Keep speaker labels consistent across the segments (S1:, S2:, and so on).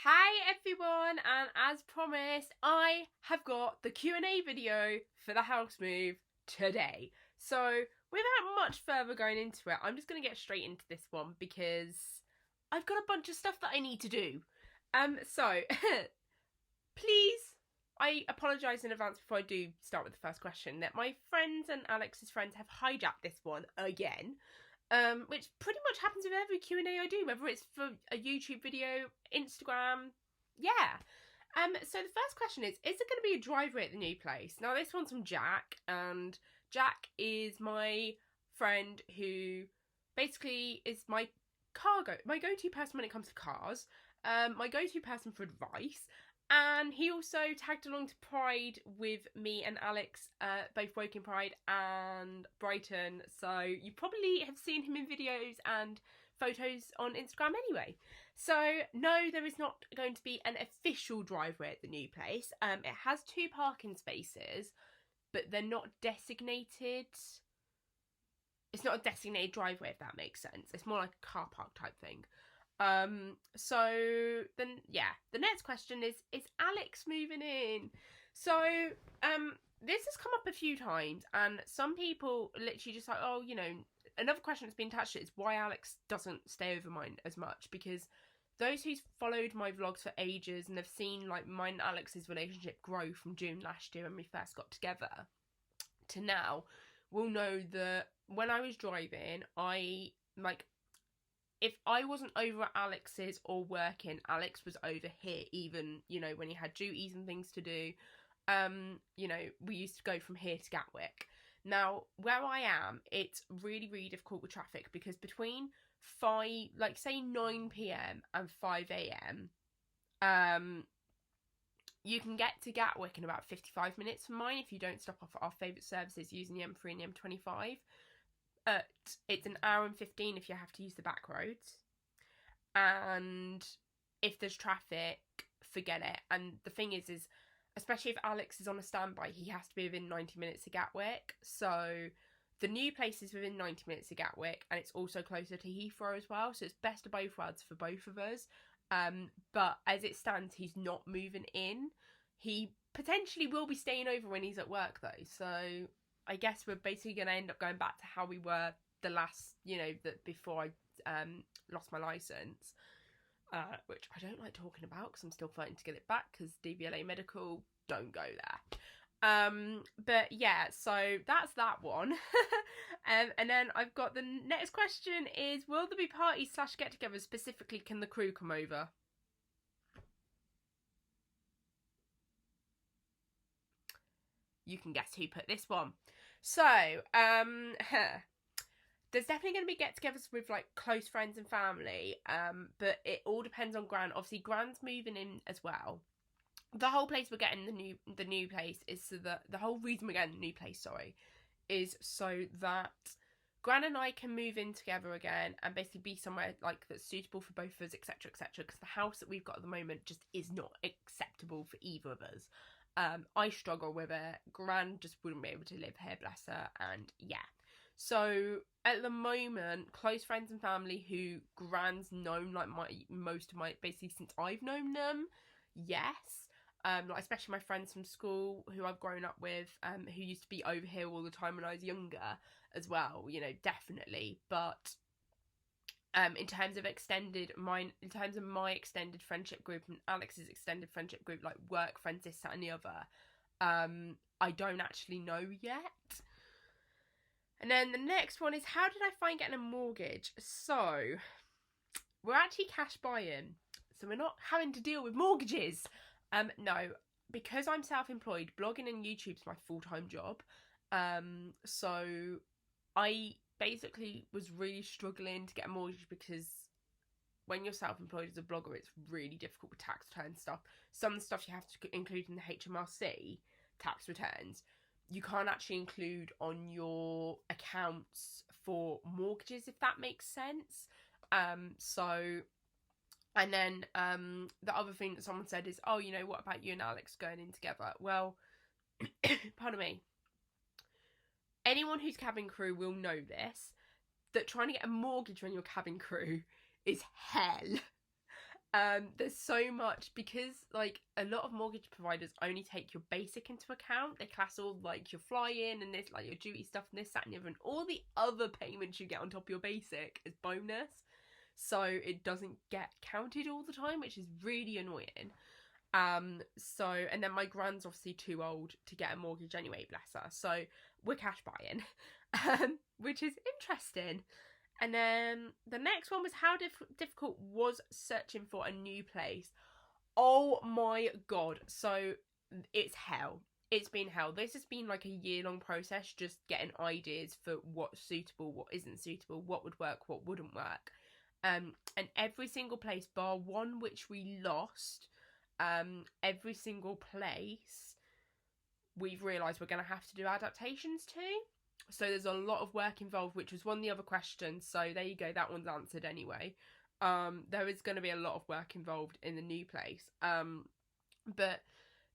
S1: Hi everyone, and as promised, I have got the Q&A video for the house move today. So without much further going into it, I'm just going to get straight into this one because I've got a bunch of stuff that I need to do. So please, I apologise in advance before I do start with the first question that my friends and Alex's friends have hijacked this one again. Which pretty much happens with every Q&A I do, whether it's for a YouTube video, Instagram, yeah. So the first question is there going to be a driveway at the new place? Now this one's from Jack, and Jack is my friend who basically is my go-to person when it comes to cars, my go-to person for advice. And he also tagged along to Pride with me and Alex, both Woking Pride and Brighton. So you probably have seen him in videos and photos on Instagram anyway. So no, there is not going to be an official driveway at the new place. It has 2 parking spaces, but they're not designated. It's not a designated driveway, if that makes sense. It's more like a car park type thing. So then, yeah, the next question is Alex moving in? So, this has come up a few times, and some people literally just like, oh, you know, another question that's been attached to it is why Alex doesn't stay over mine as much, because those who's followed my vlogs for ages and have seen, like, mine and Alex's relationship grow from June last year when we first got together to now will know that when I was driving, if I wasn't over at Alex's or working, Alex was over here, even, you know, when he had duties and things to do. You know, we used to go from here to Gatwick. Now, where I am, it's really, really difficult with traffic because between 9 p.m. and 5 a.m., you can get to Gatwick in about 55 minutes from mine if you don't stop off at our favourite services using the M3 and the M25. It's an hour and 15 if you have to use the back roads, and if there's traffic, forget it. And the thing is especially if Alex is on a standby, he has to be within 90 minutes of Gatwick. So the new place is within 90 minutes of Gatwick, and it's also closer to Heathrow as well, so it's best of both worlds for both of us. But as it stands, he's not moving in. He potentially will be staying over when he's at work though, so I guess we're basically going to end up going back to how we were the last, you know, before I lost my licence, which I don't like talking about because I'm still fighting to get it back because DVLA medical, don't go there. But yeah, so that's that one. And then I've got the next question is, will there be parties / get-togethers? Specifically, can the crew come over? You can guess who put this one. So, there's definitely going to be get-togethers with, like, close friends and family, but it all depends on Gran. Obviously, Gran's moving in as well. The whole place we're getting the new place is so that the whole reason we're getting the new place, is so that Gran and I can move in together again and basically be somewhere like that's suitable for both of us, etc., etc. Because the house that we've got at the moment just is not acceptable for either of us. I struggle with it. Gran just wouldn't be able to live here, bless her, and yeah. So at the moment, close friends and family who Gran's known, like most of my, basically since I've known them, yes. Like especially my friends from school who I've grown up with, who used to be over here all the time when I was younger as well, you know, definitely. But in terms of my extended friendship group and Alex's extended friendship group, like work friends, this, that and the other, I don't actually know yet. And then the next one is, how did I find getting a mortgage? So we're actually cash buying, so we're not having to deal with mortgages. No, because I'm self-employed, blogging and YouTube's my full-time job. So I basically was really struggling to get a mortgage because when you're self-employed as a blogger, it's really difficult with tax return stuff. Some stuff you have to include in the HMRC tax returns, you can't actually include on your accounts for mortgages, if that makes sense. And then the other thing that someone said is, oh, you know, what about you and Alex going in together? Well, pardon me. Anyone who's cabin crew will know this, that trying to get a mortgage when you're cabin crew is hell. There's so much, because like a lot of mortgage providers only take your basic into account. They class all like your fly-in and this, like your duty stuff and this, that and the other, and all the other payments you get on top of your basic as bonus. So it doesn't get counted all the time, which is really annoying. And then my Gran's obviously too old to get a mortgage anyway, bless her. So we're cash buying, which is interesting. And then the next one was how difficult was searching for a new place. Oh my god. So it's hell. It's been hell. This has been like a year-long process, just getting ideas for what's suitable, what isn't suitable, what would work, what wouldn't work. And every single place, bar one which we lost, every single place we've realised we're going to have to do adaptations to. So there's a lot of work involved, which was one of the other questions. So there you go, that one's answered anyway. There is going to be a lot of work involved in the new place. But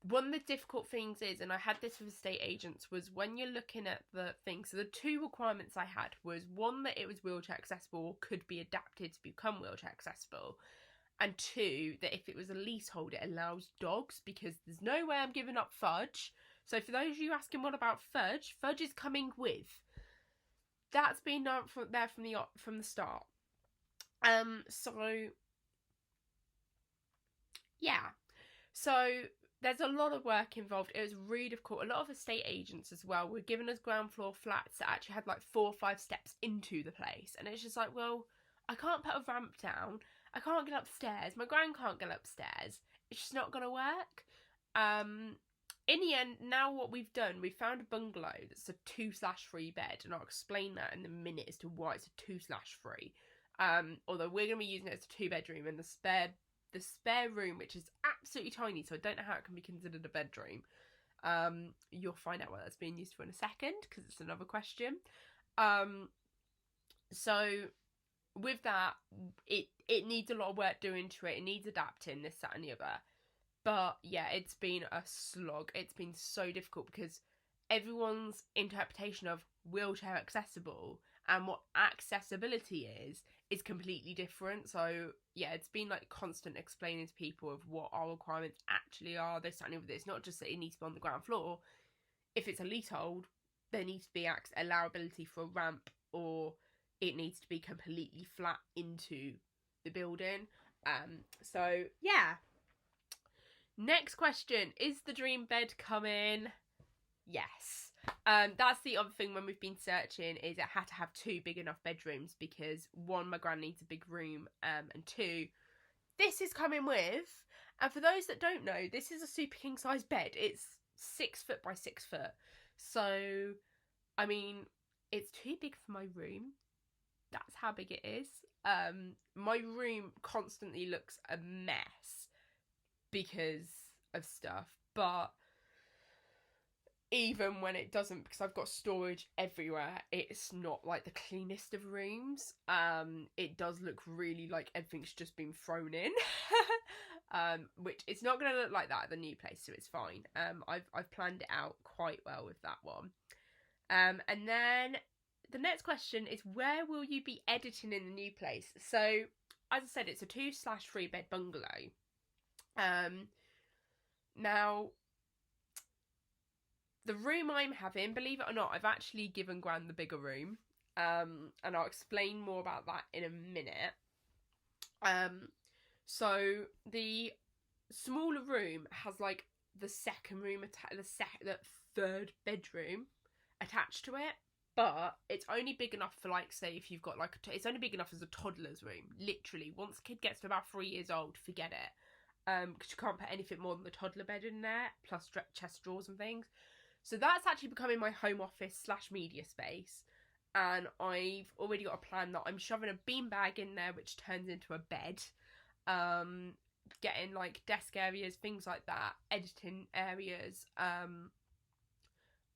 S1: one of the difficult things is, and I had this with estate agents, was when you're looking at the things. So the two requirements I had was, one, that it was wheelchair accessible or could be adapted to become wheelchair accessible. And two, that if it was a leasehold, it allows dogs, because there's no way I'm giving up fudge. So for those of you asking what about fudge, fudge is coming with. That's been there from the start. So yeah. So there's a lot of work involved. It was really difficult. A lot of estate agents as well were giving us ground floor flats that actually had like 4 or 5 steps into the place. And it's just like, well, I can't put a ramp down. I can't get upstairs. My Gran can't get upstairs. It's just not going to work. In the end, now what we've done, we found a bungalow that's a 2/3 bed, and I'll explain that in a minute as to why it's a 2/3. Although we're going to be using it as a 2-bedroom, and the spare room, which is absolutely tiny, so I don't know how it can be considered a bedroom. You'll find out what that's being used for in a second, because it's another question. So with that, it needs a lot of work doing to it. It needs adapting, this, that and the other. But yeah, it's been a slog. It's been so difficult because everyone's interpretation of wheelchair accessible and what accessibility is completely different. So yeah, it's been like constant explaining to people of what our requirements actually are, this, that and the other. It's not just that it needs to be on the ground floor. If it's a leasehold, there needs to be allowability for a ramp, or it needs to be completely flat into the building. So yeah. Next question, is the dream bed coming? Yes. That's the other thing when we've been searching, is it had to have 2 big enough bedrooms, because 1, my Gran needs a big room, and 2, this is coming with. And for those that don't know, this is a super king size bed. It's 6 foot by 6 foot. So, I mean, it's too big for my room. That's how big it is. My room constantly looks a mess because of stuff, but even when it doesn't, because I've got storage everywhere, it's not like the cleanest of rooms. It does look really like everything's just been thrown in. Which it's not going to look like that at the new place, so it's fine. I've planned it out quite well with that one. And then the next question is, where will you be editing in the new place? So, as I said, it's a 2/3 bed bungalow. Now, the room I'm having, believe it or not, I've actually given Gran the bigger room. And I'll explain more about that in a minute. So the smaller room has like the second room, the 3rd bedroom attached to it. But it's only big enough for, like, say, if you've got like, it's only big enough as a toddler's room. Literally, once a kid gets to about 3 years old, forget it. Because you can't put anything more than the toddler bed in there, plus chest drawers and things. So that's actually becoming my home office / media space. And I've already got a plan that I'm shoving a beanbag in there, which turns into a bed. Getting like desk areas, things like that, editing areas.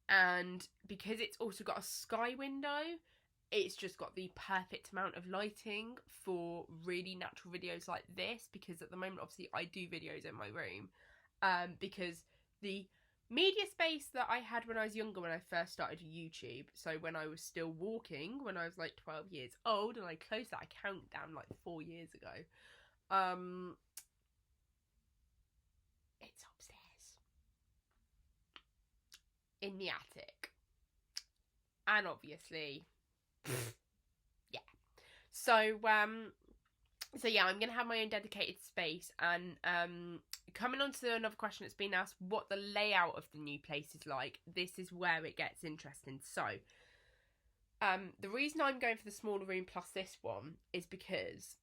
S1: And because it's also got a sky window, it's just got the perfect amount of lighting for really natural videos like this, because at the moment, obviously, I do videos in my room. Because the media space that I had when I was younger, when I first started YouTube, so when I was still walking, when I was like 12 years old, and I closed that account down like 4 years ago, in the attic. And obviously, yeah. So yeah, I'm gonna have my own dedicated space. And coming on to another question that's been asked, what the layout of the new place is like. This is where it gets interesting. So the reason I'm going for the smaller room plus this one is because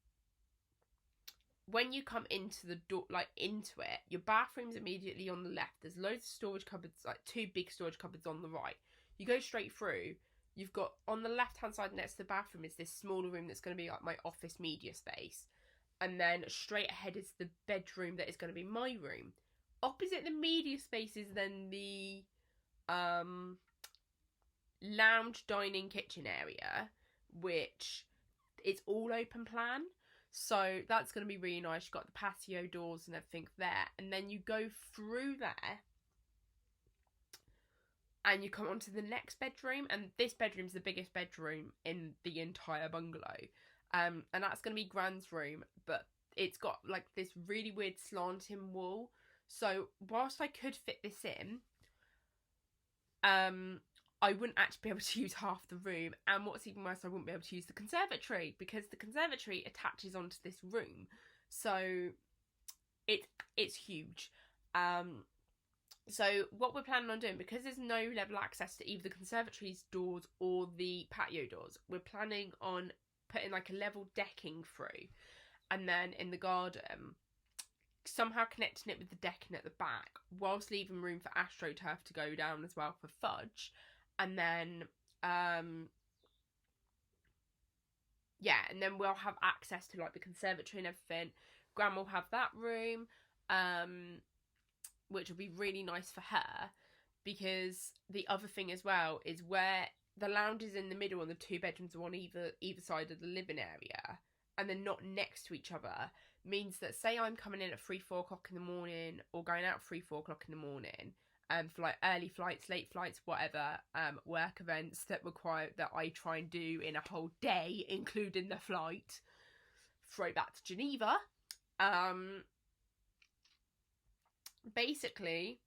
S1: when you come into the door, like into it, your bathroom's immediately on the left. There's loads of storage cupboards, like 2 big storage cupboards on the right. You go straight through. You've got on the left hand side next to the bathroom is this smaller room that's going to be like my office media space. And then straight ahead is the bedroom that is going to be my room. Opposite the media space is then the lounge, dining, kitchen area, which is all open plan. So that's going to be really nice. You've got the patio doors and everything there. And then you go through there and you come onto the next bedroom. And this bedroom's the biggest bedroom in the entire bungalow. And that's going to be Gran's room. But it's got like this really weird slanting wall. So whilst I could fit this in, I wouldn't actually be able to use half the room, and what's even worse, I wouldn't be able to use the conservatory because the conservatory attaches onto this room, so it's huge. So what we're planning on doing, because there's no level access to either the conservatory's doors or the patio doors, we're planning on putting like a level decking through, and then in the garden somehow connecting it with the decking at the back, whilst leaving room for AstroTurf to go down as well for fudge. And then, yeah, and then we'll have access to like the conservatory and everything. Gran will have that room, which will be really nice for her, because the other thing as well is where the lounge is in the middle and the 2 bedrooms are on either side of the living area, and they're not next to each other, means that say I'm coming in at 3-4 o'clock in the morning or going out 3-4 o'clock in the morning, for like early flights, late flights, whatever, work events that require that I try and do in a whole day, including the flight, throw back to Geneva. Basically,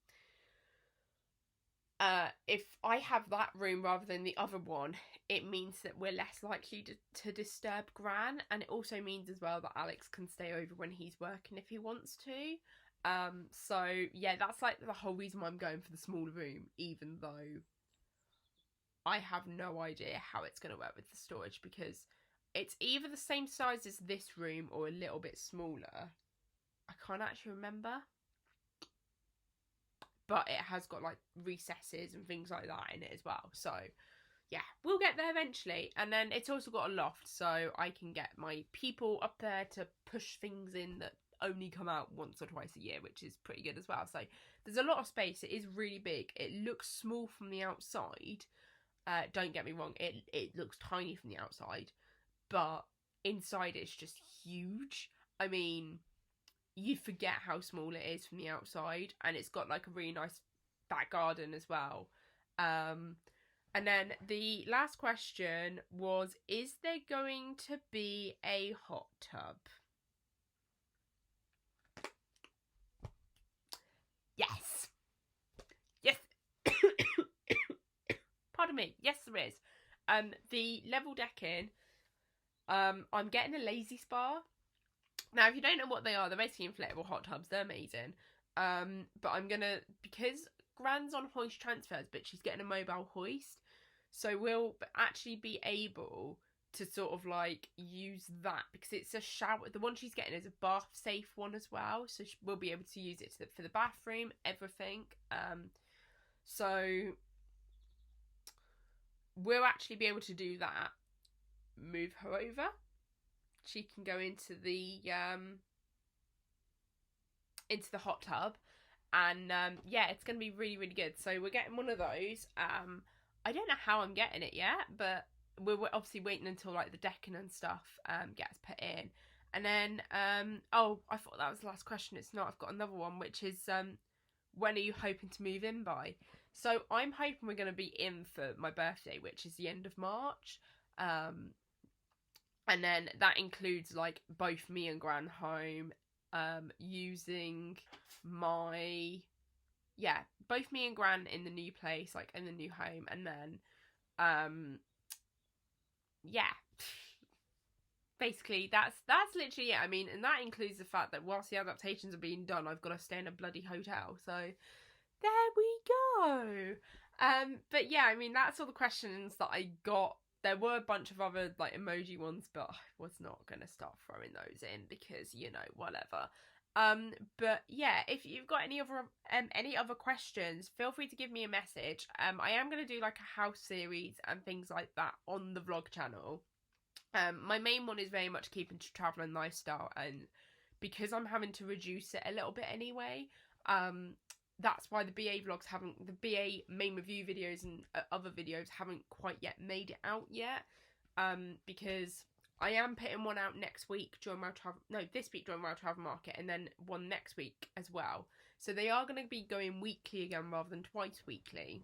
S1: if I have that room rather than the other one, it means that we're less likely to disturb Gran, and it also means as well that Alex can stay over when he's working if he wants to. So yeah, that's like the whole reason why I'm going for the smaller room, even though I have no idea how it's going to work with the storage, because it's either the same size as this room or a little bit smaller. I can't actually remember, but it has got like recesses and things like that in it as well. So yeah, we'll get there eventually. And then it's also got a loft, so I can get my people up there to push things in that only come out once or twice a year, which is pretty good as well. So there's a lot of space. It is really big. It looks small from the outside. Don't get me wrong, it looks tiny from the outside, but inside it's just huge. I mean, you'd forget how small it is from the outside, and it's got like a really nice back garden as well. And then the last question was, is there going to be a hot tub? Yes. Yes. Pardon me. Yes, there is. The level decking, I'm getting a lazy spa. Now, if you don't know what they are, they're basically inflatable hot tubs. They're amazing. But I'm gonna, because Gran's on hoist transfers, but she's getting a mobile hoist, so we'll actually be able to sort of like use that, because it's a shower. The one she's getting is a bath safe one as well, so we'll be able to use it for the bathroom, everything. So we'll actually be able to do that. Move her over. She can go into the hot tub, and yeah, it's gonna be really, really good. So we're getting one of those. I don't know how I'm getting it yet, but we're obviously waiting until like the decking and stuff gets put in. And then oh, I thought that was the last question. It's not. I've got another one, which is when are you hoping to move in by? So I'm hoping we're going to be in for my birthday, which is the end of March. And then that includes like both me and Gran home, using my yeah, both me and Gran in the new place, like in the new home, and then yeah. Basically, that's literally it. I mean, and that includes the fact that whilst the adaptations are being done, I've got to stay in a bloody hotel. So there we go. But yeah, I mean, that's all the questions that I got. There were a bunch of other like emoji ones, but I was not gonna start throwing those in because, you know, whatever. But yeah, if you've got any other questions, feel free to give me a message. I am gonna do like a house series and things like that on the vlog channel. My main one is very much keeping to travel and lifestyle, and because I'm having to reduce it a little bit anyway, that's why the BA main review videos and other videos haven't quite yet made it out yet, because I am putting one out next week during my travel, no, this week during my travel market, and then one next week as well. So they are going to be going weekly again rather than twice weekly.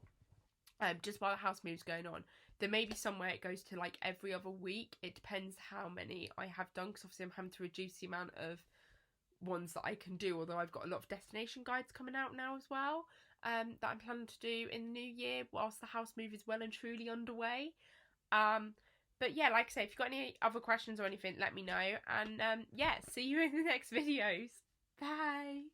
S1: Just while the house move's going on. There may be somewhere it goes to like every other week. It depends how many I have done, because obviously I'm having to reduce the amount of ones that I can do, although I've got a lot of destination guides coming out now as well, that I'm planning to do in the new year whilst the house move is well and truly underway. But yeah, like I say, if you've got any other questions or anything, let me know, and yeah, see you in the next videos. Bye!